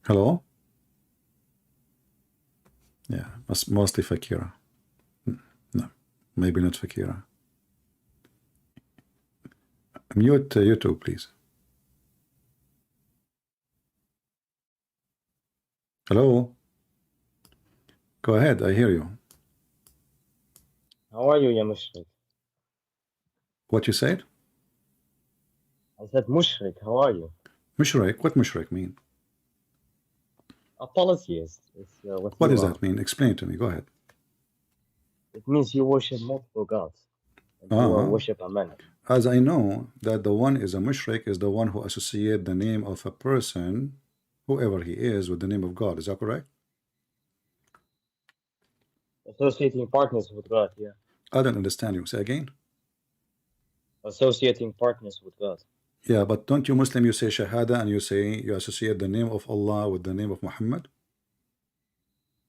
Hello? Yeah, mostly Fakira. No, maybe not Fakira. Mute YouTube, please. Hello? Go ahead, I hear you. How are you, ya Mushrik? What you said? I said Mushrik, how are you? Mushrik? What Mushrik mean? A polytheist is what What you does are. that mean? Explain it to me. Go ahead. It means you worship multiple gods and you Uh, worship a man. as I know that the one is a Mushrik is the one who associate the name of a person, whoever he is, with the name of God. Is that correct? Associating partners with God, yeah. I don't understand you. Say again? Associating partners with God. Yeah, but don't you Muslim, you say Shahada and you say you associate the name of Allah with the name of Muhammad?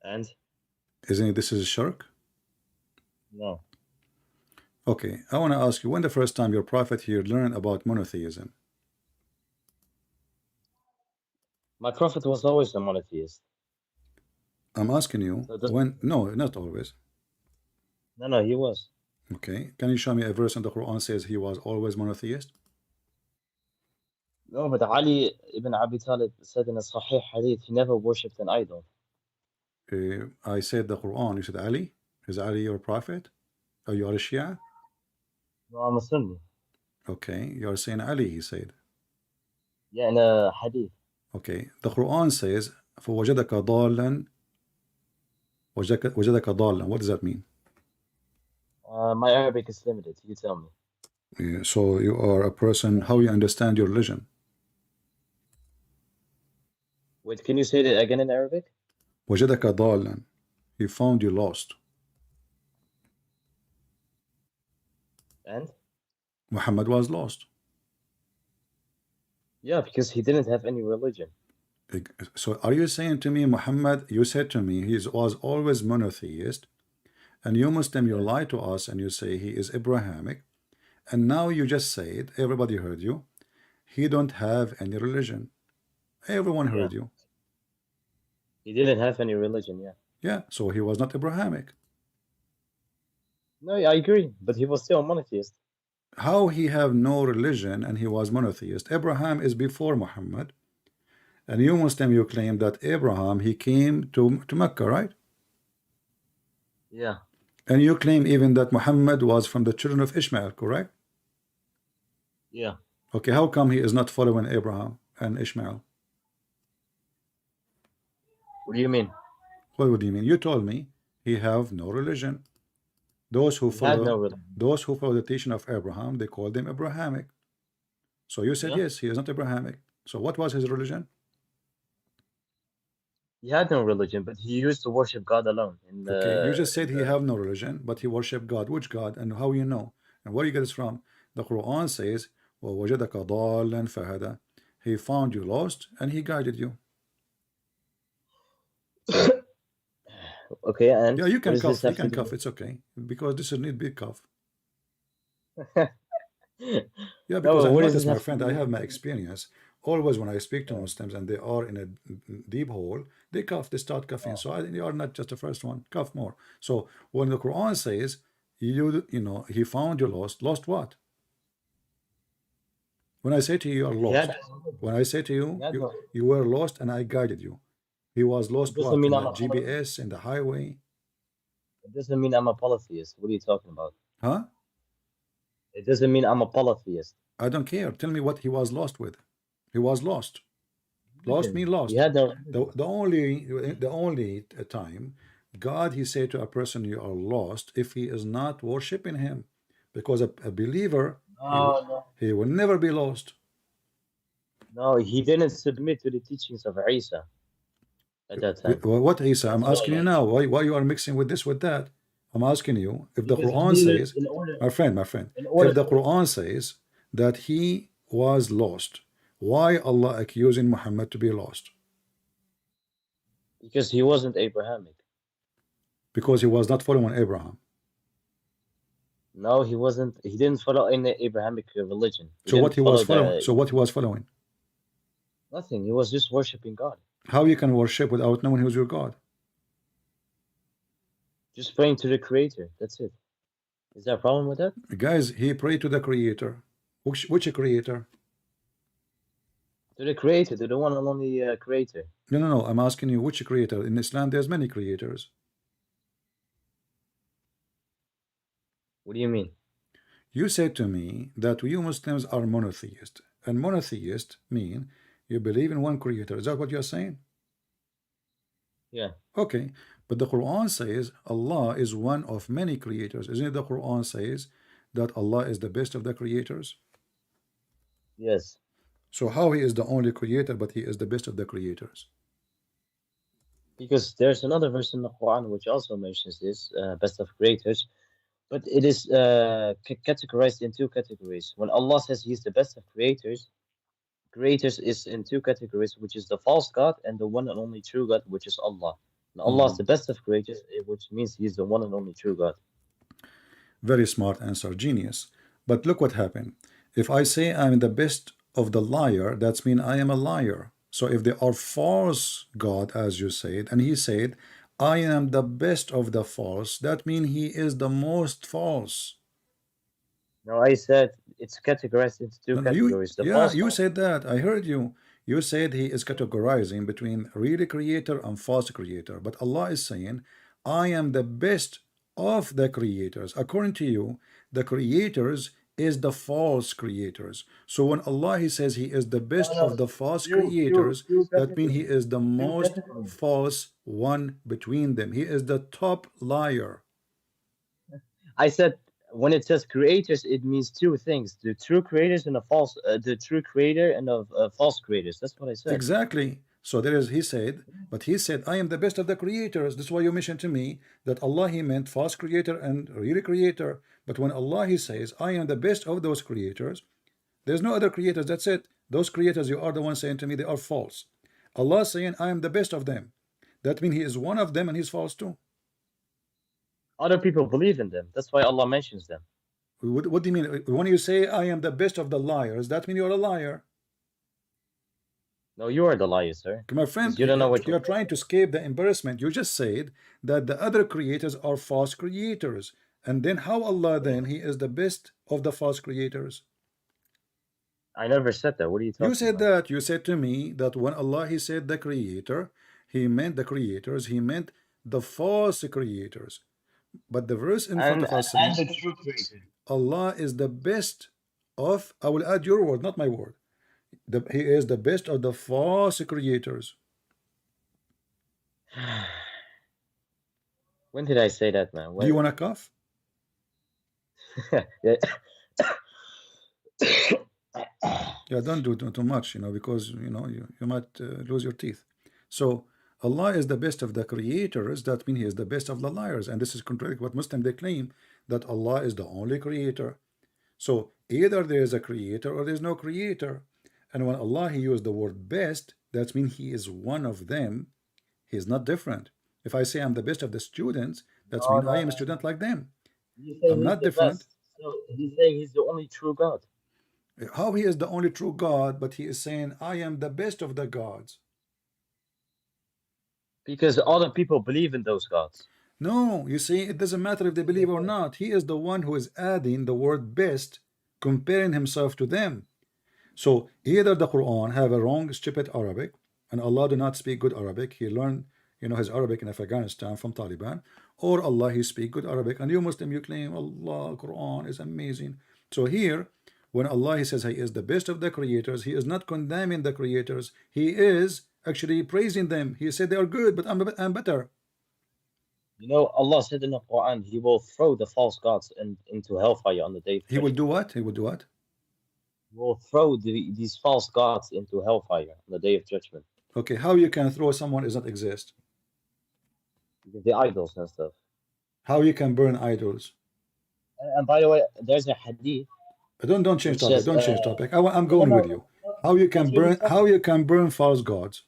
And? Isn't it this is shirk? No. Okay, I want to ask you, when the first time your prophet here learned about monotheism? My prophet was always a monotheist. I'm asking you, So when, no, not always. no, he was. Okay, can you show me a verse in the Quran says he was always monotheist? No, but Ali ibn Abi Talib said in a Sahih hadith, he never worshipped an idol. I said the Quran, you said Ali? Is Ali your prophet? Or you are a Shia? No, I'm a Sunni. Okay, you are saying Ali, he said. Yeah, in a hadith. Okay, the Quran says, فَوَجَدَكَ ضَالًا وَجَدَكَ ضَالًا. What does that mean? My Arabic is limited, you tell me. Yeah, so you are a person, how you understand your religion? Wait, can you say that again in Arabic? وَجَدَكَ ضَالًا. He found you lost. And? Muhammad was lost. Yeah, because he didn't have any religion. So are you saying to me, Muhammad, you said to me, he was always monotheist, and you Muslim, you lie to us and you say he is Abrahamic, and now you just said, everybody heard you, he don't have any religion. Everyone heard you. He didn't have any religion, yeah. Yeah, so he was not Abrahamic. No, I agree, but he was still a monotheist. How he have no religion and he was monotheist? Abraham is before Muhammad, and you Muslim, you claim that Abraham, he came to Mecca, right? Yeah. And you claim even that Muhammad was from the children of Ishmael, correct? Yeah. Okay, how come he is not following Abraham and Ishmael? What do you mean? What do you mean? You told me he have no religion. Those who He had no follow religion. those who follow the teaching of Abraham, they call them Abrahamic. So you said yes, he is not Abrahamic. So what was his religion? He had no religion, but he used to worship God alone. Okay, you just said he have no religion, but he worship God. Which God? And how you know? And where you get this from? The Quran says, وَوَجَدَكَ ضَالًا فَهَدَى. He found you lost and he guided you. Okay, and yeah, you can cough. You can do? cough. It's okay because this is need big cough. Yeah, because No, I what know does this, this my have to friend. do I have with- my experience. Always when I speak to Muslims and they are in a deep hole, they cough. They start coughing. So I think you are not just the first one. Cough more. So when the Quran says you know he found you lost. Lost what? When I say to you, you are lost. When I say to you, you were lost and I guided you. He was lost doesn't what? mean In I'm the a GPS, in the highway. It doesn't mean I'm a polytheist. What are you talking about? Huh? It doesn't mean I'm a polytheist. I don't care. Tell me what he was lost with. He was lost. Lost mean lost. He had no the only time God he said to a person you are lost if he is not worshiping him, because a believer he will never be lost. No, he didn't submit to the teachings of Isa at that time. What Isa? I'm asking you now. Why you are mixing with this with that? I'm asking you if the Quran says, my friend, if the Quran says that he was lost, why Allah accusing Muhammad to be lost? Because he wasn't Abrahamic. Because he was not following Abraham. No, he wasn't. He didn't follow any Abrahamic religion. So what he was following? So what he was following? Nothing. He was just worshiping God. How you can worship without knowing who's your God? Just praying to the Creator. That's it. Is there a problem with that? Guys, he prayed to the Creator. Which Creator? To the Creator, to the one and only Creator. No, no, no. I'm asking you which Creator. In Islam, there's many creators. What do you mean? You said to me that you Muslims are monotheist, and monotheist mean you believe in one creator. Is that what you're saying? Yeah. Okay, but the Quran says Allah is one of many creators. Isn't it the Quran says that Allah is the best of the creators? Yes. So how he is the only creator, but he is the best of the creators? Because there's another verse in the Quran which also mentions this, best of creators, but it is categorized in two categories. When Allah says He's the best of creators, creators is in two categories, which is the false God and the one and only true God, which is Allah. And Allah is the best of creators, which means He's the one and only true God. Very smart answer, genius. But look what happened. If I say I'm the best of the liar, that's mean I am a liar. So if they are false God, as you said, and he said, I am the best of the false, that means he is the most false. Now I said it's categorized into two No, no, you, categories. The yeah, false you God. said that. I heard you. You said he is categorizing between real creator and false creator. But Allah is saying, I am the best of the creators. According to you, the creators is the false creators. So when Allah he says he is the No, best no, of the false two creators, that means he categories. is the Two most categories. false one between them. He is the top liar. I said when it says creators, it means two things: the true creators and the true creator and of false creators. That's what I said. Exactly. So there is, he said, but he said, I am the best of the creators. That's why you mentioned to me that Allah, he meant false creator and real creator. But when Allah, he says, I am the best of those creators, there's no other creators. That's it. Those creators, you are the one saying to me, they are false. Allah saying, I am the best of them. That means he is one of them and he's false too. Other people believe in them. That's why Allah mentions them. What do you mean? When you say, I am the best of the liars, that means you're a liar. No, you are the liar, sir. My friend, Because you don't know what you're you're trying to saying. escape the embarrassment. You just said that the other creators are false creators. And then how Allah then, he is the best of the false creators? I never said that. What are you You talking said about? that. You said to me that when Allah, he said the creator, he meant the creators, he meant the false creators. But the verse in front of us And saying, the true creator. Allah is the best of, I will add your word, not my word. He is the best of the false creators. When did I say that, man? Do you want to cough? Yeah. Yeah, don't do too much, because you might lose your teeth. So Allah is the best of the creators. That means he is the best of the liars, and this is contrary what Muslims they claim, that Allah is the only creator. So either there is a creator or there is no creator. And when Allah he used the word best, that means he is one of them. He is not different. If I say I'm the best of the students, that No, means I no, am a no. student like them. He's saying I'm he's not the different. best. So he's saying he's the only true God. How he is the only true God, but he is saying I am the best of the gods. Because other people believe in those gods. No, you see, it doesn't matter if they believe or not. He is the one who is adding the word best, comparing himself to them. So either the Quran have a wrong, stupid Arabic, and Allah do not speak good Arabic. He learned, his Arabic in Afghanistan from Taliban, or Allah he speak good Arabic. And you Muslim, you claim Allah, Quran is amazing. So here, when Allah he says he is the best of the creators, he is not condemning the creators. He is actually praising them. He said they are good, but I'm better. You know, Allah said in the Quran, He will throw the false gods into hellfire on the day of He will do judgment. what? He will do what? He will throw these false gods into hellfire on the day of judgment. Okay, how you can throw someone does not exist? The idols and stuff. How you can burn idols? And by the way, there's a hadith Don't change which topic. says, Don't change topic. I'm no, going no, with you. How you that's can what burn? he's How talking you about. can burn false gods?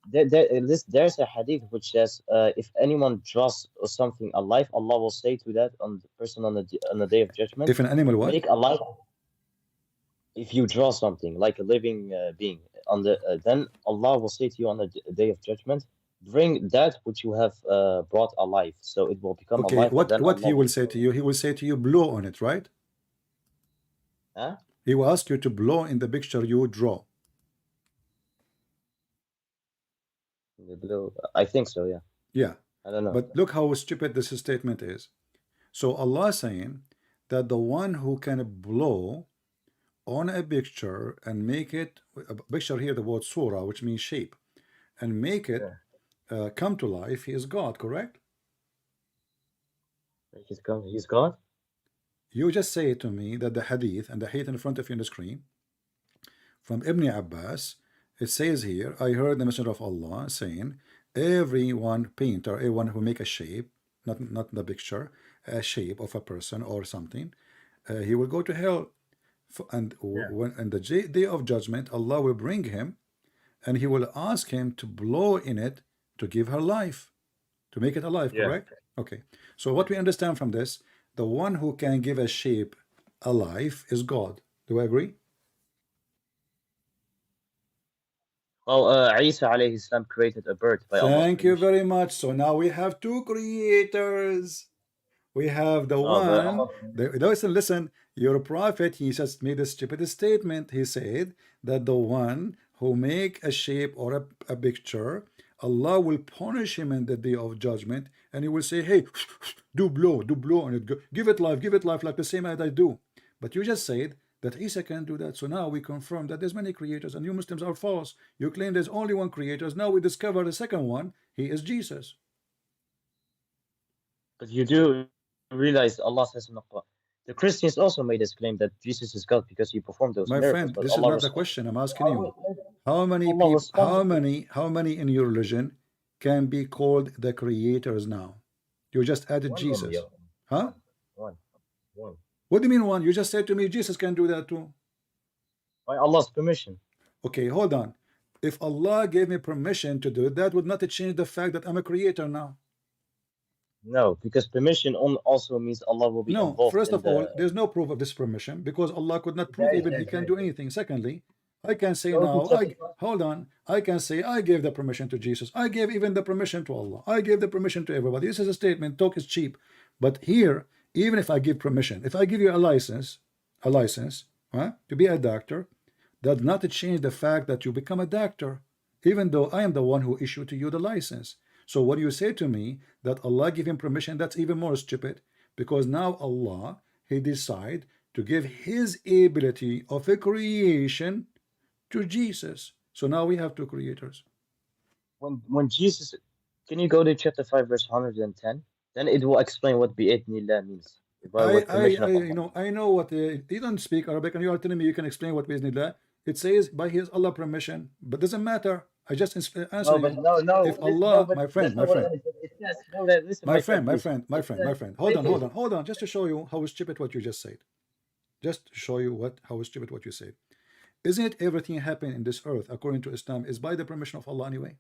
There's a hadith which says, if anyone draws something alive, Allah will say to that on the person on the day of judgment, If an animal what? make alive. If you draw something like a living being on the then Allah will say to you on the day of judgment, bring that which you have brought alive. So it will become Okay, alive, and then what Allah he will will say to bring you? He will say to you, blow on it, right? huh? He will ask you to blow in the picture you draw. The blue. I think so, yeah. Yeah, I don't know. but look how stupid this statement is. So Allah is saying that the one who can blow on a picture and make it a picture here, the word surah, which means shape, and make it Yeah. come to life, he is God, correct? He's God? You just say to me that the hadith, and the hadith in front of you on the screen, from Ibn Abbas, it says here, I heard the Messenger of Allah saying, everyone painter, everyone who make a shape, not the picture, a shape of a person or something, he will go to hell. And Yeah. when in the day of judgment, Allah will bring him, and he will ask him to blow in it to give her life, to make it alive, Yeah. correct? Okay. So Yeah. what we understand from this, the one who can give a shape alive is God. Do I agree? Well, Isa alayhi salam created a bird by Allah's Thank you permission. very much. So now we have two creators. We have the Oh, by one, Allah's permission. listen, your prophet, he just made a stupid statement. He said that the one who make a shape or a picture, Allah will punish him in the day of judgment, and he will say, hey, do blow on it, give it life like the same as I do. But you just said that Isa can do that. So now we confirm that there's many creators, and you Muslims are false. You claim there's only one creator. Now we discover the second one. He is Jesus. But you do realize Allah says in the Quran. The Christians also made this claim that Jesus is God because he performed those My miracles, friend, but this is Allah not the responded. question I'm asking Oh, you. wait, wait. How many Allah people, responded. how many in your religion can be called the creators now? You just added One only, Jesus. yeah. Huh? One. One. What do you mean one? You just said to me Jesus can do that too. By Allah's permission. Okay, hold on. If Allah gave me permission to do it, that would not change the fact that I'm a creator now. No, because permission also means Allah will be No, involved first in of all, the. there's no proof of this permission because Allah could not prove There is, even there He is, can there do is. anything. Secondly, I can say Go to now, chapter 5. hold on, I can say I gave the permission to Jesus. I gave even the permission to Allah. I gave the permission to everybody. This is a statement. Talk is cheap. But here, even if I give permission, if I give you a license, huh, to be a doctor, that does not change the fact that you become a doctor, even though I am the one who issued to you the license. So what you say to me that Allah give him permission, that's even more stupid, because now Allah, he decide to give his ability of a creation to Jesus. So now we have two creators. When Jesus, can you go to chapter 5, verse 110? Then it will explain what bi'idhnillah means. By with permission of Allah. I know what you don't speak Arabic, and you are telling me you can explain what Bismillah. It says by His Allah permission, but doesn't matter. I just answer No, but you. no, If no, no, Allah, but my that's friend, not what it is. It says, no, listen, my friend, please. It says, my friend. wait, wait. Hold on, just to show you how stupid what you just said. Just to show you how stupid what you said. Isn't it everything happening in this earth according to Islam is by the permission of Allah anyway?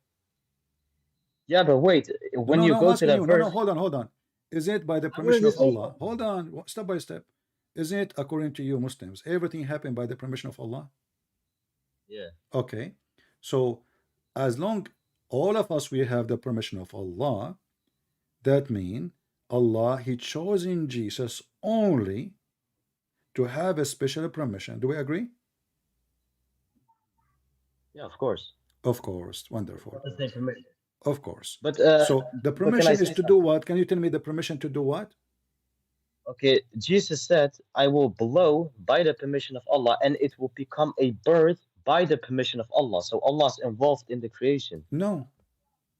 Yeah, but wait, No, when no, you no, I'm go to asking that you. No, no, verse, hold on. Is it by the I'm going permission to of say Allah? something. Hold on, step by step. Isn't it according to you Muslims? Everything happened by the permission of Allah? Yeah. Okay. So as long all of us we have the permission of Allah, that means Allah he chosen Jesus only to have a special permission. Do we agree? Yeah, of course. Of course. Wonderful. What is the permission? Of course. But So the can I permission is say to do something? what? Can you tell me the permission to do what? Okay, Jesus said, I will blow by the permission of Allah, and it will become a bird by the permission of Allah. So Allah's involved in the creation. No,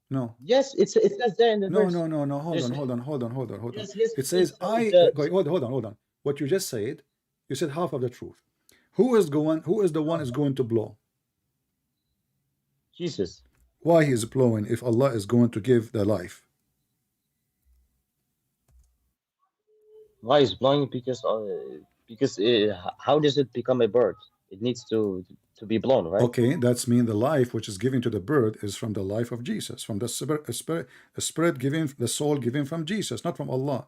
no. Yes, it says there in the No, verse. no, no, no. There's Hold on. yes, yes, It yes. says So I the hold on. What you just said, you said half of the truth. Who is the one is going to blow? Jesus. Why he is blowing if Allah is going to give the life? Why is blowing? Because how does it become a bird? It needs to be blown, right? Okay, that's mean the life which is given to the bird is from the life of Jesus, from the spirit given, the soul given from Jesus, not from Allah.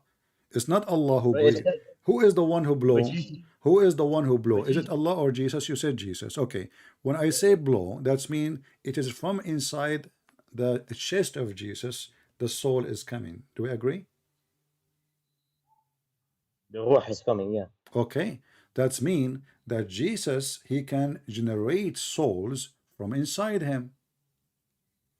It's not Allah who But it breathed. says, Who is the one who But blow? Jesus, Who is the one who blow? but Is it Jesus, Allah or Jesus? You said Jesus. Okay. When I say blow, that's mean it is from inside the chest of Jesus. The soul is coming. Do we agree? the Ruh is coming, yeah. Okay. That's mean that Jesus, he can generate souls from inside him.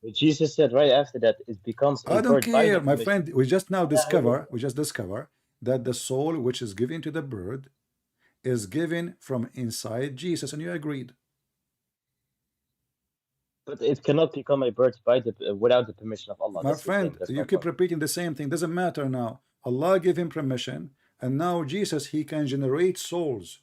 But Jesus said right after that it becomes a I don't bird by the care, my permission. friend. We just now Yeah, I discover, will. that the soul which is given to the bird is given from inside Jesus, and you agreed. But it cannot become a bird by the without the permission of Allah. My That's the thing. friend, That's my you keep point. repeating the same thing. Doesn't matter now. Allah gave him permission, and now Jesus, he can generate souls.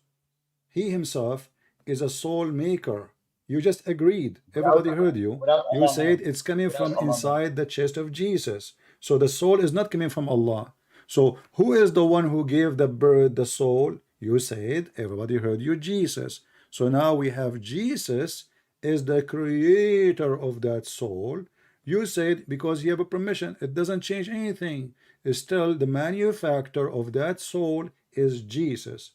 He himself is a soul maker. You just agreed. Without Everybody heard you. without You Allah said knowing. it's coming Without from Allah knowing. inside the chest of Jesus. So the soul is not coming from Allah. So who is the one who gave the bird the soul? You said, everybody heard you, Jesus. So now we have Jesus is the creator of that soul. You said because you have a permission, it doesn't change anything. It's still the manufacturer of that soul is Jesus.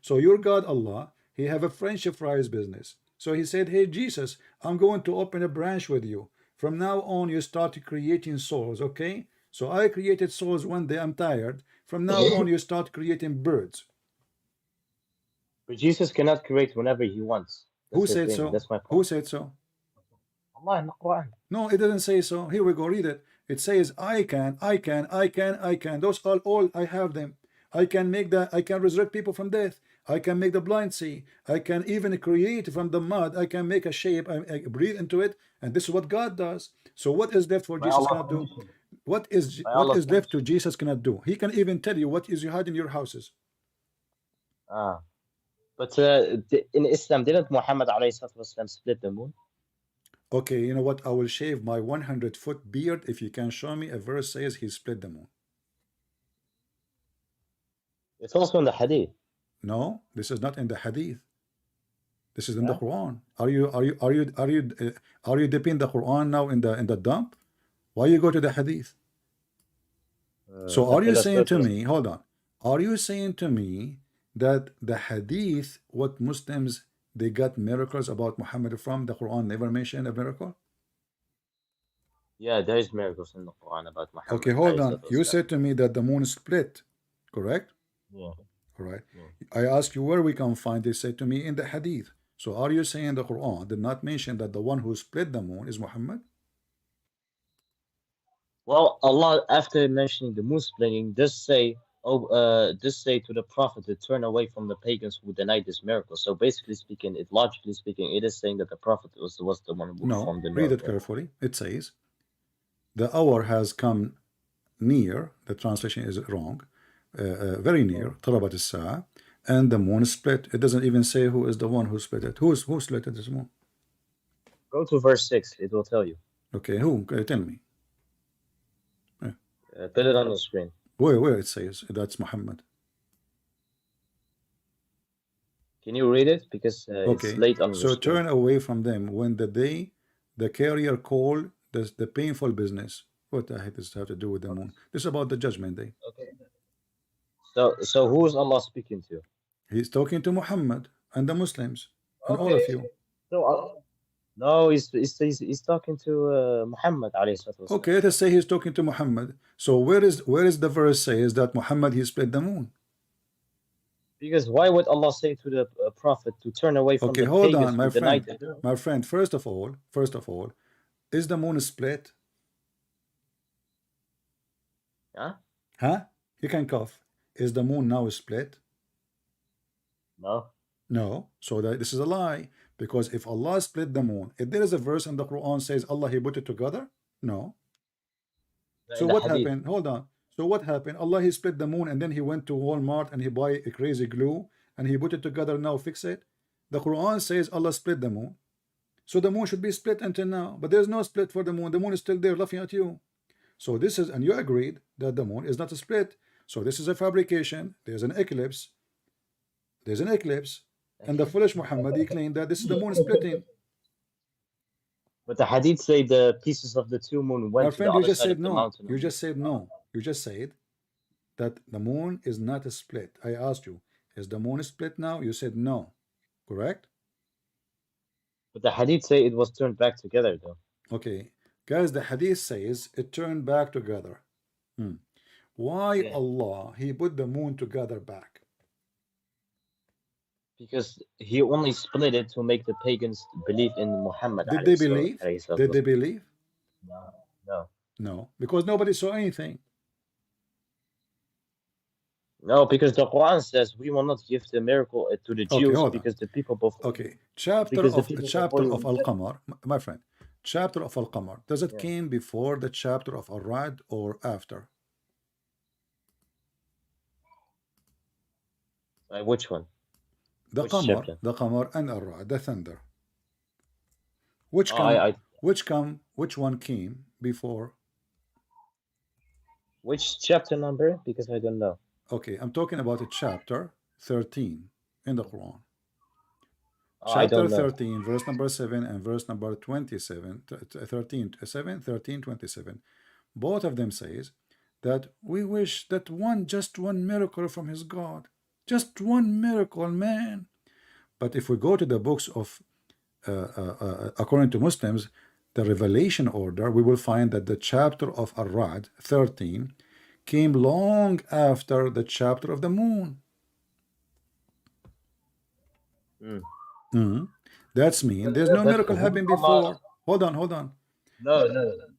So your God Allah, he have a friendship fries business. So he said, hey Jesus, I'm going to open a branch with you. From now on, you start creating souls, okay? So I created souls one day, I'm tired. From now on, you start creating birds. But Jesus cannot create whenever he wants. Who That's the said thing. so? That's my Who point. said so? Allah in the Quran. No, it doesn't say so. Here we go, read it. It says, I can, I can, I can, I can. Those are all, I have them. I can make that, I can resurrect people from death. I can make the blind see. I can even create from the mud. I can make a shape. I breathe into it. And this is what God does. So what is left for By Jesus Allah's cannot do? permission. By What Allah's is left to permission. Jesus cannot do? He can even tell you what is you hide in your houses. Ah. But in Islam, didn't Muhammad alayhi salatu wasalam split the moon? Okay, you know what? I will shave my 100-foot beard if you can show me a verse says he split the moon. It's also in the Hadith. No, this is not in the hadith. This is in the Yeah. Quran. Are you dipping the Quran now in the dump? Why you go to the hadith? So are Okay, you let's go saying to to it. me, hold on, are you saying to me that the hadith, what Muslims, they got miracles about Muhammad from, the Quran never mentioned a miracle? Yeah, there is miracles in the Quran about Okay, Muhammad hold alayhi on. salatu You wasalam. said to me that the moon split, correct? Yeah. All right. Yeah. I ask you where we can find. They say to me in the hadith. So are you saying the Quran did not mention that the one who split the moon is Muhammad? Well, Allah, after mentioning the moon splitting, does say to the Prophet to turn away from the pagans who denied this miracle. So basically speaking, logically speaking, it is saying that the Prophet was the one who No. performed the Read it miracle. carefully. It says, the hour has come near. The translation is wrong. Very near. طلبت الساعة. And the moon split. It doesn't even say who is the one who split it. Who split this moon? Go to verse 6, it will tell you. Okay, who? Tell me. Put it on the screen. Where it says that's Muhammad. Can you read it? Because it's Okay, late on your so screen. turn away from them when the day the carrier called the painful business. What the heck does it have to do with the moon? This is about the judgment day. Okay. So who is Allah speaking to? He's talking to Muhammad and the Muslims and all Okay. of you. So no, he's talking to Muhammad alayhi salatu wasalam. Okay, let us say he's talking to Muhammad. So where is the verse says that Muhammad he split the moon? Because why would Allah say to the Prophet to turn away from Okay, the hold pagans on, who denied it? my friend. First of all, is the moon split? Huh? Huh? You can cough. Is the moon now split? No. No. So this is a lie. Because if Allah split the moon, if there is a verse in the Quran says Allah he put it together, no. So In the what Hadith. happened? Hold on. So what happened? Allah he split the moon and then he went to Walmart and he buy a crazy glue and he put it together. Now fix it. The Quran says Allah split the moon. So the moon should be split until now, but there's no split for the moon. The moon is still there laughing at you. So this is, and you agreed that the moon is not a split. So this is a fabrication. There's an eclipse. There's an eclipse. And the foolish Muhammad, he claimed that this is the moon splitting. But the Hadith say the pieces of the two moon My went to the friend, you other just side said of the no. mountain. You just said no. You just said that the moon is not split. I asked you, is the moon split now? You said no. Correct? But the hadith say it was turned back together though. Okay. Guys, the hadith says it turned back together. Hmm. Why Yeah. Allah He put the moon together back? Because he only split it to make the pagans believe in Muhammad Did they believe? alayhi salatu Did they wasalam. believe? No, no. No, because nobody saw anything. No, because the Quran says we will not give the miracle to the Okay, Jews hold on. because the people before Okay, chapter because the of people chapter before you of Al-Qamar, my friend. Chapter of Al-Qamar. Does it yeah. came before the chapter of Al-Ra'd or after? Which one? The Which Qamar, chapter? the Qamar and Al-Ra'd, the thunder. Which Oh, come? I Which one came before? which chapter number? Because I don't know. Okay, I'm talking about a chapter 13 in the Quran. Oh, I Chapter don't know. 13, verse number 7 and verse number 27, 13, 7, 13, 27. Both of them says that we wish that just one miracle from his God. Just one miracle, man. But if we go to the books of, according to Muslims, the revelation order, we will find that the chapter of Ar-Ra'd, 13, came long after the chapter of the moon. Hmm. That's mean there's But, no but miracle who's happened Allah? before. Hold on, hold on.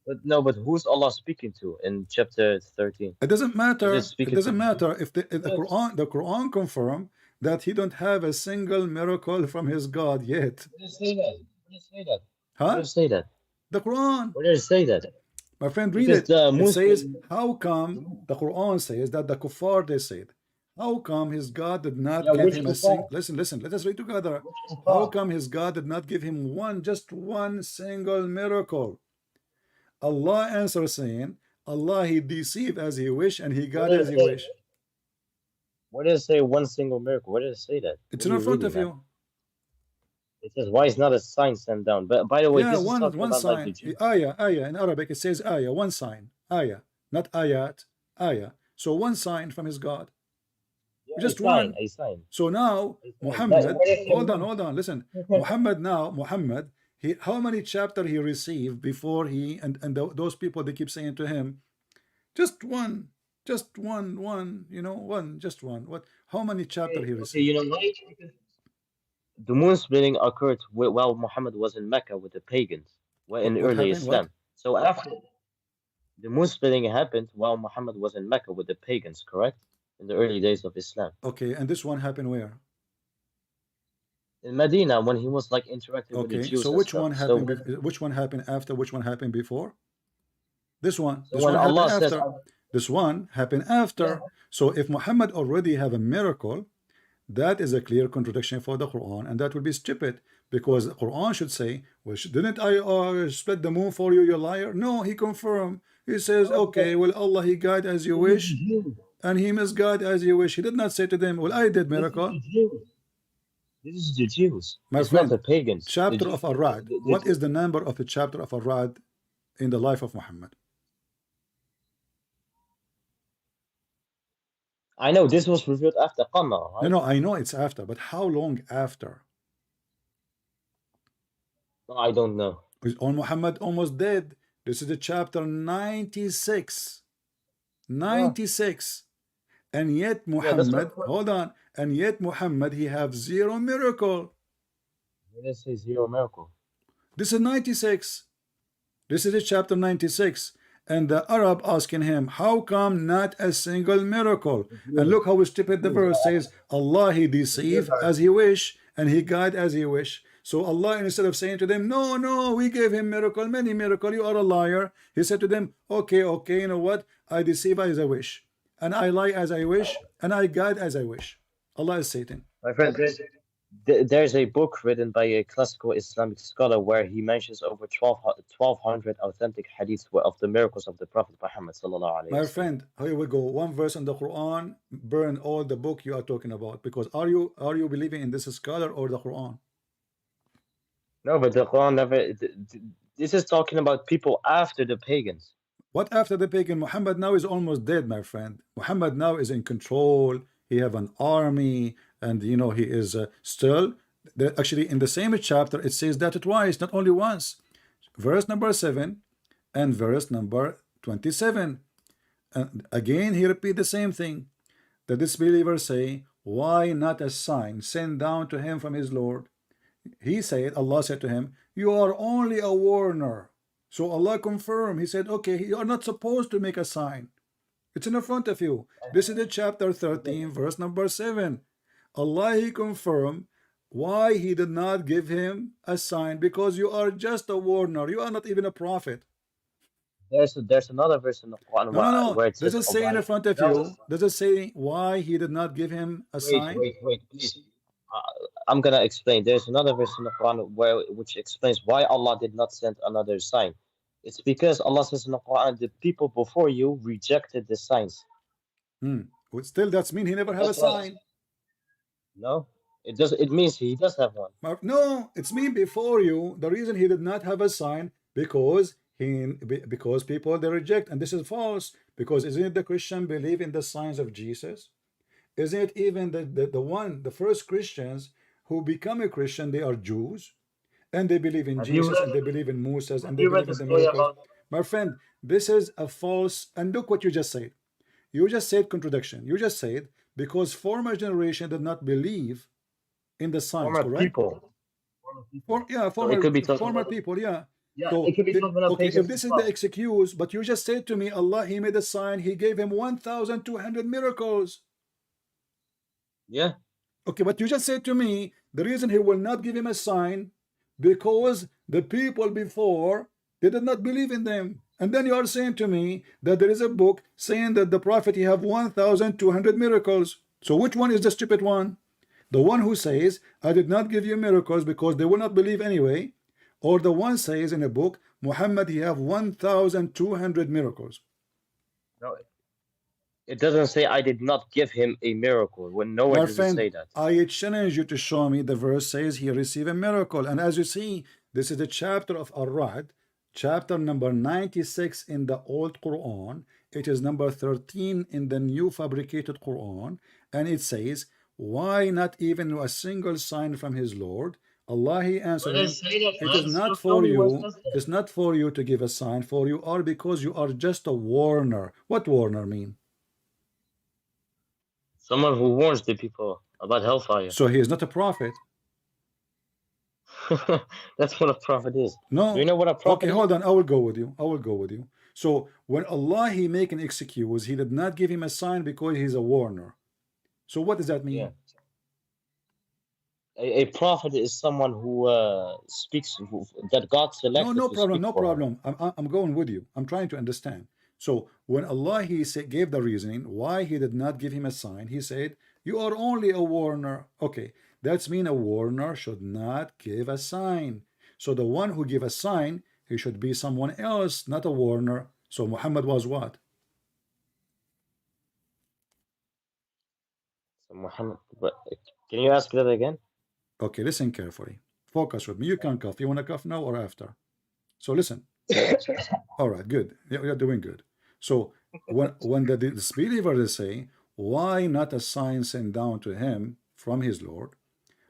But who's Allah speaking to in chapter 13? It doesn't Is it matter. It speaking to doesn't the Jews? matter if the Quran confirm that he don't have a single miracle from his God yet. Where does it say that? Where does it say that? Where Huh? does it say that? The Quran. Where does it say that? My friend, read Because it. the It says, Muslim, how come the Quran says that the kuffar they said, how come his God did not yeah, give which him a kuffar? listen, let us read together. Which How kuffar? come his God did not give him just one single miracle? Allah answers saying, Allah he deceived as he wish and he Where got does as it he say? wish. Where does it say one single miracle? Where does it say that? It's What are in you front reading, of man? you. It says, "Why is not a sign sent down?" But by the way, Yeah, this is talking one about like the sign. Jews. Ayah. In Arabic, it says ayah, one sign. Ayah, not ayat, ayah. So one sign from his God. Yeah, Just one. a sign, So now, a sign. That Muhammad, where does it hold on, listen. one? Muhammad, how many chapter he received before he, and those people, they keep saying to him, just one, just one. How many chapter he Okay, received? you know why? Because the moon splitting occurred while Muhammad was in Mecca with the pagans, well, in What early happened? What? Islam. So after the moon splitting happened while Muhammad was in Mecca with the pagans, correct? In the early days of Islam. Okay, and this one happened where? In Medina, when he was like interacting with the Okay, so Jews and which stuff. one happened? Which one happened after? Which one happened before? This one. So This when one happened Allah says, after. This one happened yeah, after. So if Muhammad already have a miracle, that is a clear contradiction for the Quran, and that would be stupid because the Quran should say, "Well, didn't I split the moon for you, you liar?" No, he confirmed. He says, no, because "Okay, well, Allah He guide as you this is the wish, Jews. and He misguide as you wish." He did not say to them, "Well, I did This is miracle." the Jews. This is the Jews. My It's not the friend, pagans. The chapter Jews. of Ar-Ra'd. What is the number of the chapter of Ar-Ra'd in the life of Muhammad? I know this was revealed after Qamar, No, right? no, I know it's after, but how long after? No, I don't know. Because on Muhammad almost dead. This is the chapter 96. Yeah, 96. And yet yeah, that's Muhammad, what. hold on, and yet Muhammad, he have zero miracle. When they say zero miracle. This is 96. This is the chapter 96. And the Arab asking him, how come not a single miracle? The And Jews. look how stupid the Jews. verse says, Allah he The Jews deceive are. as he wish, and he guide as he wish. So Allah, instead of saying to them, no, no, we gave him miracle, many miracle, you are a liar. He said to them, okay, you know what? I deceive as I wish, and I lie as I wish, and I guide as I wish. Allah is Satan. My friend, there's a book written by a classical Islamic scholar where he mentions over 1,200 authentic hadiths of the miracles of the Prophet Muhammad sallallahu alaihi My wasallam. friend, here we go. One verse in the Quran, burn all the book you are talking about. Because are you believing in this scholar or the Quran? No, but the Quran never. This is talking about people after the pagans. What after the pagan? Muhammad now is almost dead, my friend. Muhammad now is in control. He have an army, and you know he is still. Actually, in the same chapter, it says that twice, not only once. Verse number 7 and verse number 27. And again, he repeat the same thing. The disbelievers say, "Why not a sign sent down to him from his Lord?" He said, Allah said to him, "You are only a warner." So Allah confirmed. He said, "Okay, you are not supposed to make a sign. It's in front of you." This is the chapter 13, verse number 7. Allah, He confirmed why He did not give him a sign, because you are just a warner. You are not even a prophet. There's another verse in the Quran No, no, no. where it Does says it say in Allah. front of No, you? Does it say why He did not give him a sign? wait, please. I'm gonna explain. There's another verse in the Quran which explains why Allah did not send another sign. It's because Allah says in the Quran, the people before you rejected the signs. Hmm. Well, still, that's mean He never have a That's why. sign. No, it does. It means He does have one. No, it's me before you. The reason he did not have a sign because people they reject, and this is false. Because isn't it the Christian believe in the signs of Jesus? Isn't it even the first Christians who become a Christian? They are Jews, and they believe in Have you Jesus, and read? they believe in Moses, Have and they you read believe the in the story miracles. about? My friend, this is a false. And look what you just said. You just said contradiction. You just said because former generation did not believe in the signs, Former correct? people. Former people. Yeah, So it could be talking former about. people, yeah. Yeah, it So could be talking about okay, if pagans as this is the well. excuse, but you just said to me, Allah, He made a sign, He gave him 1,200 miracles. Yeah. Okay, but you just said to me the reason He will not give him a sign because the people before they did not believe in them. And then you are saying to me that there is a book saying that the prophet he have 1,200 miracles. So which one is the stupid one? The one who says, I did not give you miracles because they will not believe anyway, or the one says in a book, Muhammad he have 1,200 miracles. No, it doesn't say I did not give him a miracle. When nowhere My does it friend, say that. I challenge you to show me the verse says he received a miracle. And as you see, this is the chapter of Ar-Ra'd, chapter number 96 in the old Quran. It is number 13 in the new fabricated Quran. And it says, why not even a single sign from his Lord? Allah, He answered When I him, say that, it is man, not so tell for me what you. says that. It's not for you to give a sign, for you are because you are just a warner. What warner mean? Someone who warns the people about hellfire. So he is not a prophet. That's what a prophet is. Do you No. know what a Okay, prophet is? hold on. I will go with you. I will go with you. So when Allah He make an excuse, He did not give him a sign because he's a warner. So what does that Yeah. mean? A prophet is someone who speaks, that God No, selected no to problem, speak no for him. problem. I'm going with you. I'm trying to understand. So when Allah He gave the reasoning why He did not give him a sign, He said, "You are only a warner." Okay, that's mean a warner should not give a sign. So the one who give a sign, he should be someone else, not a warner. So Muhammad was what? So Muhammad, but can you ask that again? Okay, listen carefully. Focus with me. You can cough. You want to cough now or after? So listen. All right, good. You're doing good. So when the disbelievers say, why not a sign sent down to him from his Lord?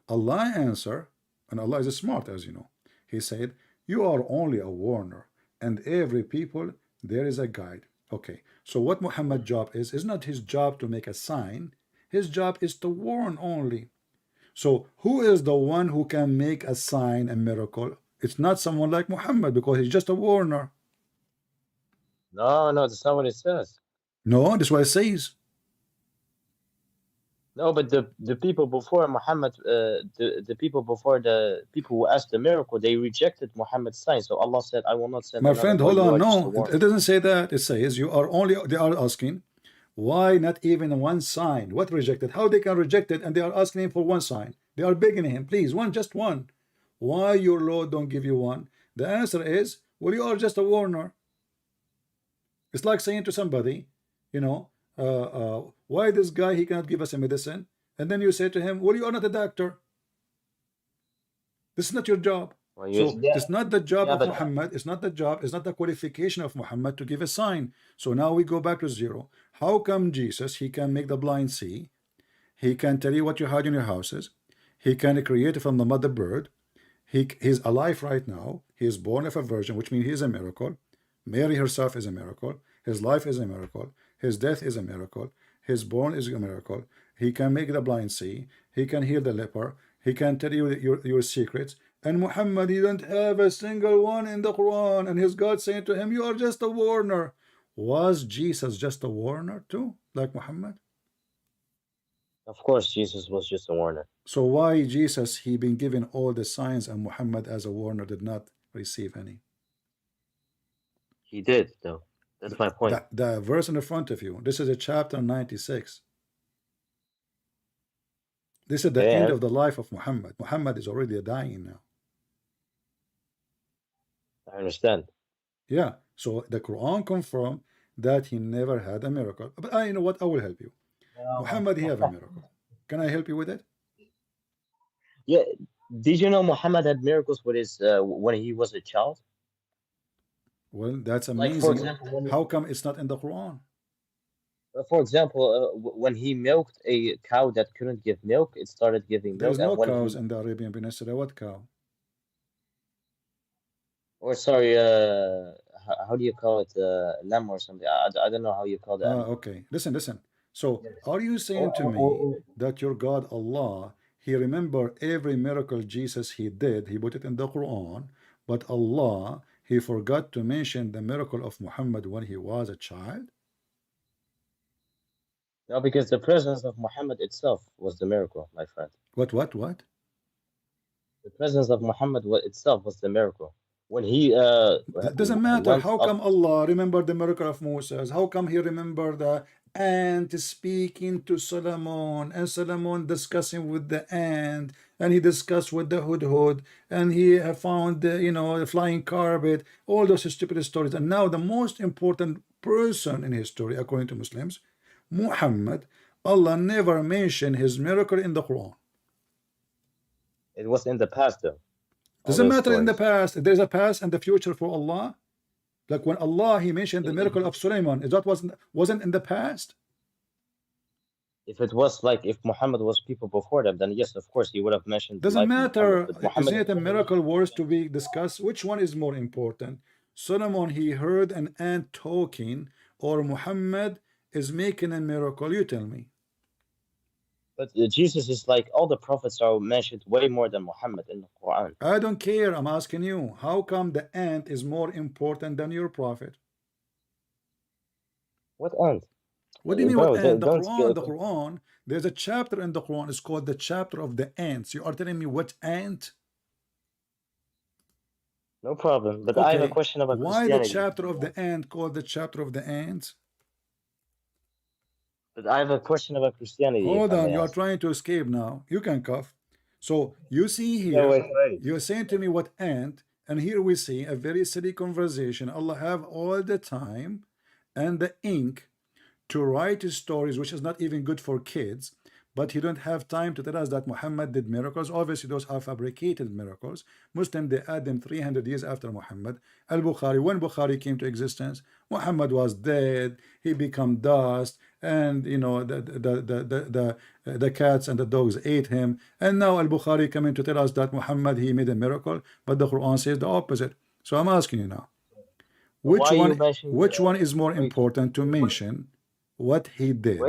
Allah answer, and Allah is smart as you know. He said, you are only a warner, and every people there is a guide. Okay, so what Muhammad's job is not his job to make a sign. His job is to warn only. So who is the one who can make a sign, a miracle? It's not someone like Muhammad because he's just a warner. No, no, that's not what it says. No, that's what it says. No, but the people before Muhammad, the people before the people who asked the miracle, they rejected Muhammad's sign. So Allah said, "I will not send My another friend, more. hold You on. are just a No, warner." it doesn't say that. It says you are only, they are asking, why not even one sign? What rejected? How they can reject it and they are asking him for one sign? They are begging him, please, one, just one. Why your Lord don't give you one? The answer is, well, you are just a warner. It's like saying to somebody, you know, why this guy, he cannot give us a medicine? And then you say to him, well, you are not a doctor. This is not your job. Well, So yeah, it's not the job yeah, of but Muhammad, it's not the qualification of Muhammad to give a sign. So now we go back to zero. How come Jesus, he can make the blind see? He can tell you what you hide in your houses. He can create from the mother bird. He's alive right now. He is born of a virgin, which means he is a miracle. Mary herself is a miracle. His life is a miracle. His death is a miracle. His born is a miracle. He can make the blind see. He can heal the leper. He can tell you your secrets. And Muhammad, he don't have a single one in the Quran. And his God saying to him, you are just a warner. Was Jesus just a warner too, like Muhammad? of course Jesus was just a warner. So why Jesus, he been given all the signs and Muhammad as a warner did not receive any? He did, though. That's my point. The verse in the front of you, this is a chapter 96. This is the Okay, end and of the life of Muhammad. Muhammad is already dying now. I understand. Yeah, so the Quran confirmed that he never had a miracle. But you know what? I will help you. Muhammad, he have a miracle. Can I help you with it? Yeah, did you know Muhammad had miracles with his when he was a child? Well, that's Like for amazing. example, when How come it's not in the Quran? when he milked a cow that couldn't give milk, it started giving There milk, is and no when cows he, in the Arabian Peninsula. What cow? or sorry, how do you call it, lamb or something? I don't know how you call the Ah, animal. okay. Listen. So, are you Or, saying to or, me or, that your God Allah, He remember every miracle Jesus He did, He put it in the Quran, but Allah, He forgot to mention the miracle of Muhammad when he was a child? no, because the presence of Muhammad itself was the miracle, my friend. What? The presence of Muhammad itself was the miracle. When he Doesn't matter. went How up, come Allah remembered the miracle of Moses? How come He remembered the ant speaking to Solomon and Solomon discussing with the ant and he discussed with the hudhud and he found the flying carpet, all those stupid stories. And now the most important person in history, according to Muslims, Muhammad, Allah never mentioned his miracle in the Quran. it was in the past, though. All Doesn't those matter in the stories. past. There's a past and the future for Allah. Like when Allah He mentioned the If, miracle if, of Sulaiman, is that wasn't in the past? if it was like if Muhammad was people before them, then yes, of course, he would have mentioned the Doesn't life of Muhammad. matter. But Isn't Muhammad it a himself was miracle worth to be discussed? Which one is more important? Solomon he heard an ant talking, or Muhammad is making a miracle? You tell me. but Jesus is like all the prophets are mentioned way more than Muhammad in the Quran. I don't care. I'm asking you. How come the ant is more important than your prophet? What end? What do you mean what Bro, ant? The don't Quran, the Quran. There's a chapter in the Quran. It's called the chapter of the ants. You are telling me what ant? no problem. But I have a Okay. question about Why the Christianity. chapter of the ant called the chapter of the ants? But I have a question about Christianity, if Hold I on, may you are ask. trying to escape now. You can cough. So you see No, here, wait. you're saying to me what ant, and here we see a very silly conversation. Allah have all the time and the ink to write stories which is not even good for kids, but he don't have time to tell us that Muhammad did miracles. Obviously those are fabricated miracles. Muslim they add them 300 years after Muhammad. Al-Bukhari, when Bukhari came to existence, Muhammad was dead, he become dust, and the cats and the dogs ate him, and now Al-Bukhari coming to tell us that Muhammad he made a miracle, but the Quran says the opposite. So I'm asking you now, So which why you one mentioned which one is more wait, important to mention? What he did?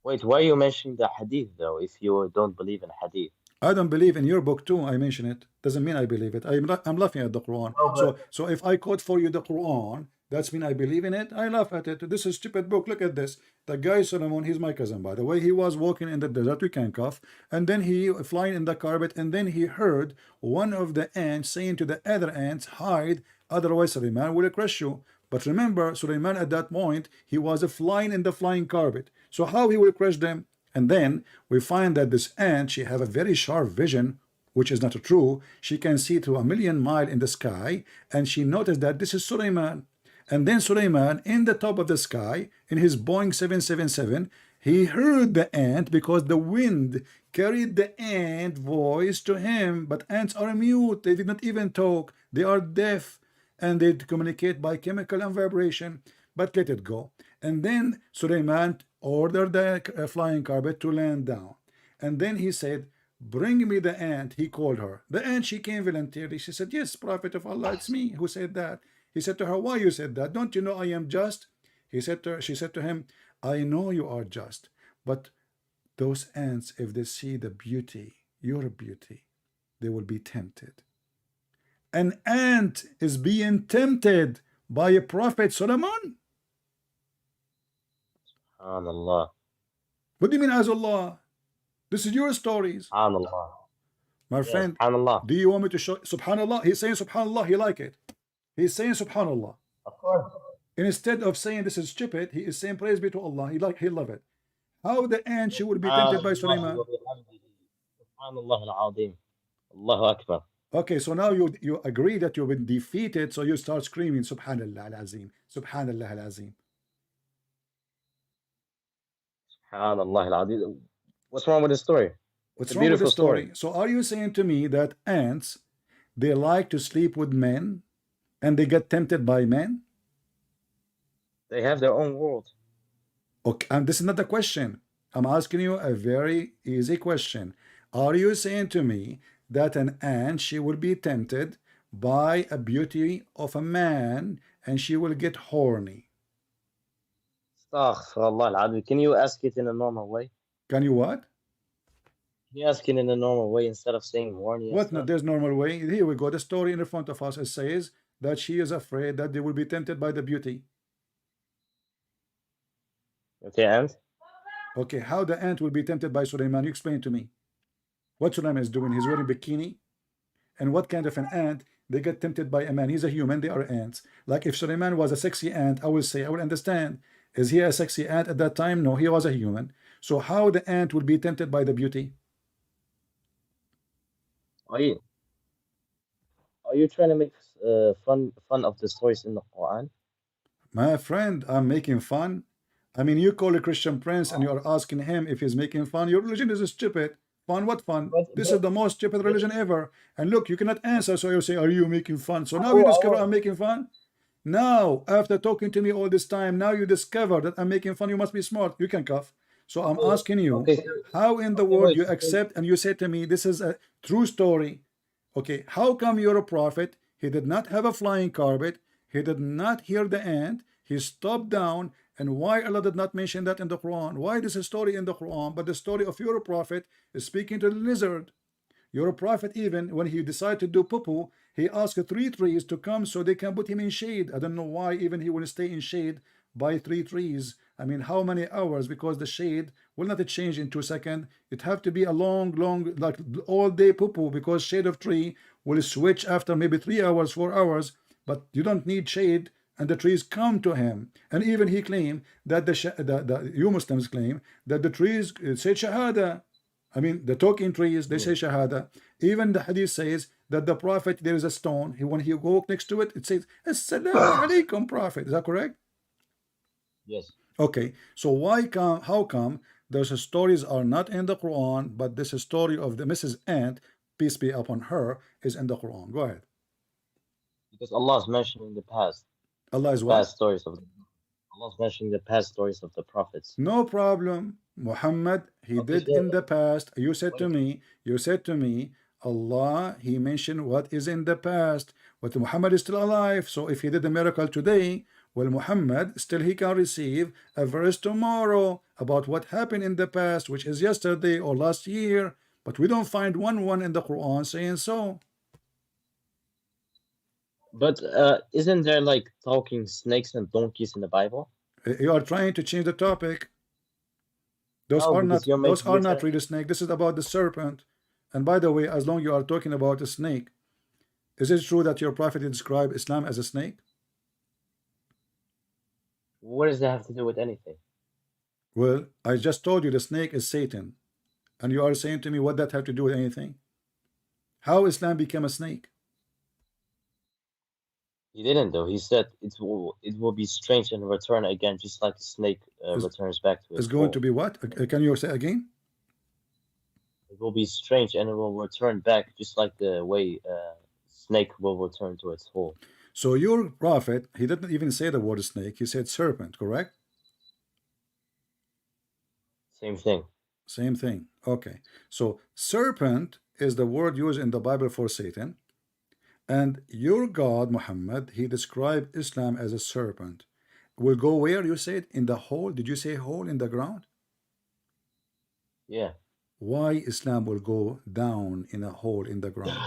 wait, why you mentioning the hadith though, if you don't believe in hadith? I don't believe in your book too. I mention it. Doesn't mean I believe it. I'm laughing at the Quran. No, So if I quote for you the Quran, that's mean I believe in it. I laugh at it. This is a stupid book. Look at this. The guy Solomon, he's my cousin by the way. He was walking in the desert. We can cough, and then he flying in the carpet, and then he heard one of the ants saying to the other ants, "Hide, otherwise Suleiman will crush you." But remember, Suleiman at that point he was flying in the flying carpet. So how he will crush them? And then we find that this ant, she have a very sharp vision, which is not true. She can see through 1,000,000 miles in the sky, and she noticed that this is Suleiman. And then Suleiman, in the top of the sky, in his Boeing 777, He heard the ant because the wind carried the ant voice to him. But ants are mute. They did not even talk. They are deaf and they communicate by chemical and vibration. But let it go. And then Suleiman ordered the flying carpet to land down. And then he said, bring me the ant. He called her. The ant, she came voluntarily. She said, yes, Prophet of Allah, it's me who said that. He said to her, why you said that? Don't you know I am just? He said to her, she said to him, I know you are just, but those ants, if they see the beauty, your beauty, they will be tempted. An ant is being tempted by a prophet Solomon? SubhanAllah. What do you mean, as Allah? This is your stories. SubhanAllah. My Yeah, friend, SubhanAllah. do you want me to show? Subhanallah, he's saying Subhanallah, he like it. He's saying Subhanallah. Of course. Instead of saying this is stupid, he is saying praise be to Allah. He love it. How the ant she would be tempted by SubhanAllah wa Sulaiman? bihamdihi. SubhanAllah al-Azim. Allahu Akbar. Okay, so now you agree that you've been defeated, so you start screaming Subhanallah al-Azim, Subhanallah al-Azim. SubhanAllah al-Azim. What's wrong with the story? It's What's a wrong with the beautiful story? story. So are you saying to me that ants, they like to sleep with men and they get tempted by men? They have their own world. Okay, and this is not a question. I'm asking you a very easy question. Are you saying to me that an ant, she will be tempted by a beauty of a man and she will get horny? Astaghfirullah al-Azim. Can you ask it in a normal way? Can you what? Can you ask it in a normal way instead of saying warning and What? No, stuff? there's normal way. Here we go. The story in front of us, it says that she is afraid that they will be tempted by the beauty. Okay, and? Okay, how the ant will be tempted by Suleiman? You explain to me. What Suleiman is doing? He's wearing bikini. And what kind of an ant? They get tempted by a man. He's a human. They are ants. Like if Suleiman was a sexy ant, I will say, I will understand. Is he a sexy ant at that time? No, he was a human. So how the ant will be tempted by the beauty? Are you are you trying to make fun of the stories in the Quran? My friend, I'm making fun. I mean, you call a Christian prince and you are asking him if he's making fun. Your religion is stupid. Fun? What fun? But This is but the most stupid but religion ever. And look, you cannot answer, so you say, are you making fun? So now you I discover I'm will. making fun? Now, after talking to me all this time, now you discover that I'm making fun. You must be smart. You can cough. So I'm Okay, asking you, okay, so, how in the okay, world wait. you So, accept and you say to me, this is a true story. Okay, how come you're a prophet? He did not have a flying carpet. He did not hear the ant. He stopped down. And why Allah did not mention that in the Quran? Why this is story in the Quran, but the story of your prophet is speaking to the lizard? Your prophet, even when he decided to do poo-poo, he asked 3 trees to come so they can put him in shade. I don't know why even he will stay in shade by 3 trees. I mean, how many hours? Because the shade will not change in 2 seconds. It have to be a long, like all day poo-poo, because shade of tree will switch after maybe 3 hours, 4 hours. But you don't need shade, and the trees come to him. And even he claimed that you Muslims claim that the trees say Shahada. I mean, the talking trees, they say hmm, Shahada. Even the hadith says that the prophet, there is a stone. When he walk next to it, it says, Assalamu alaikum, prophet. Is that correct? yes, Okay. So how come those stories are not in the Quran, but this story of the Mrs. Ant, peace be upon her, is in the Quran? Go ahead. because Allah is mentioning Allah the is what? past stories of Allah's mentioning the past stories of the prophets. No problem. Muhammad, he Okay, did so in the past. wait. You said to me, Allah, he mentioned what is in the past. But Muhammad is still alive. So if he did a miracle today, well, Muhammad, still he can receive a verse tomorrow about what happened in the past, which is yesterday or last year. But we don't find one in the Quran saying so. But isn't there like talking snakes and donkeys in the Bible? You are trying to change the topic. No, because Those are you're not telling really snake. This is about the serpent. And by the way, as long you are talking about a snake, is it true that your prophet described Islam as a snake? what does that have to do with anything? Well, I just told you the snake is Satan. And you are saying to me what that have to do with anything? How Islam became a snake? He didn't though. He said it will be strange and return again, just like a snake Is returns back to is its going to hole. be what? Can you say again? It will be strange and it will return back, just like the way snake will return to its hole. So your prophet, he didn't even say the word snake, he said serpent, correct? Same thing. Same thing. Okay. So serpent is the word used in the Bible for Satan. And your God, Muhammad, he described Islam as a serpent. Will go where you said? In the hole? Did you say hole in the ground? Yeah. Why Islam will go down in a hole in the ground?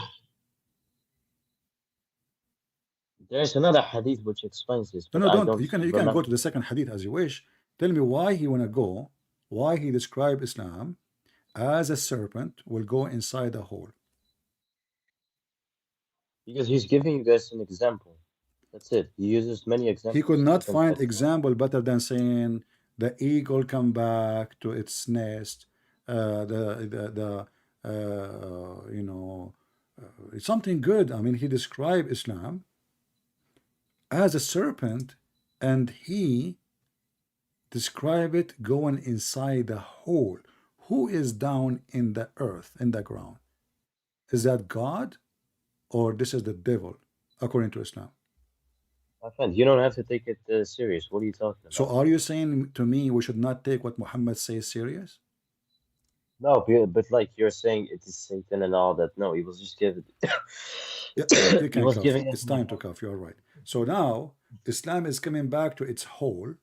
There's another hadith which explains this, No, but no, I don't. don't You can go remember. to the second hadith as you wish. Tell me why he wanna go, why he described Islam as a serpent will go inside a hole. Because he's giving you guys an example. That's it. He uses many He could examples to not find convince you. example better than saying the eagle come back to its nest, you know, it's something good. I mean, he described Islam as a serpent, and he described it going inside the hole. Who is down in the earth, in the ground? Is that God or this is the devil, according to Islam? My friend, you don't have to take it serious. What are you talking So about? are you saying to me we should not take what Muhammad says serious? No, but like you're saying it is Satan and all that. No, he was just giving Yeah, you he can was cough. giving us It's an time to example. cough. You're right. So now Islam is coming back to its whole,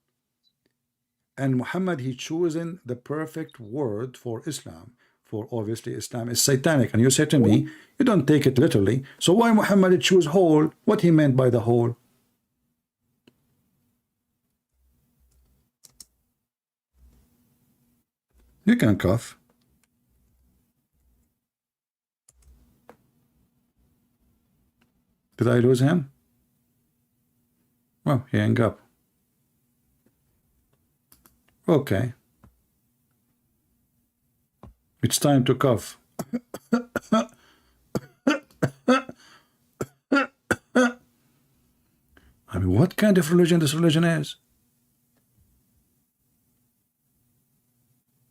and Muhammad he chosen the perfect word for Islam. For obviously Islam is satanic, and you say to me you don't take it literally. So why Muhammad choose whole? What he meant by the whole? You can cough. Did I lose him? Well, he hung up. Okay, it's time to cough. I mean, what kind of religion this religion is?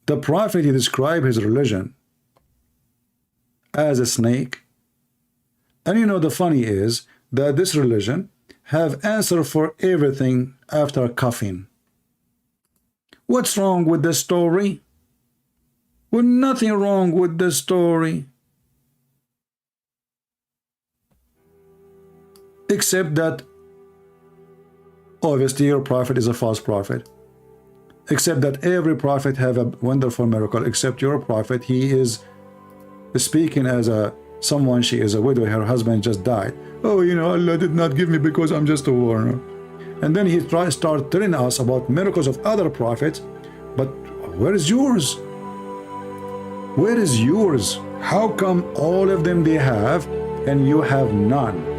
The Prophet he described his religion as a snake. And you know the funny is that this religion have answer for everything after coughing. What's wrong with the story? Well, nothing wrong with the story. Except that obviously your prophet is a false prophet. Except that every prophet have a wonderful miracle. Except your prophet, he is speaking as a someone, she is a widow, her husband just died. Oh, you know, Allah did not give me because I'm just a warner. And then he start telling us about miracles of other prophets, but where is yours? Where is yours? How come all of them they have and you have none?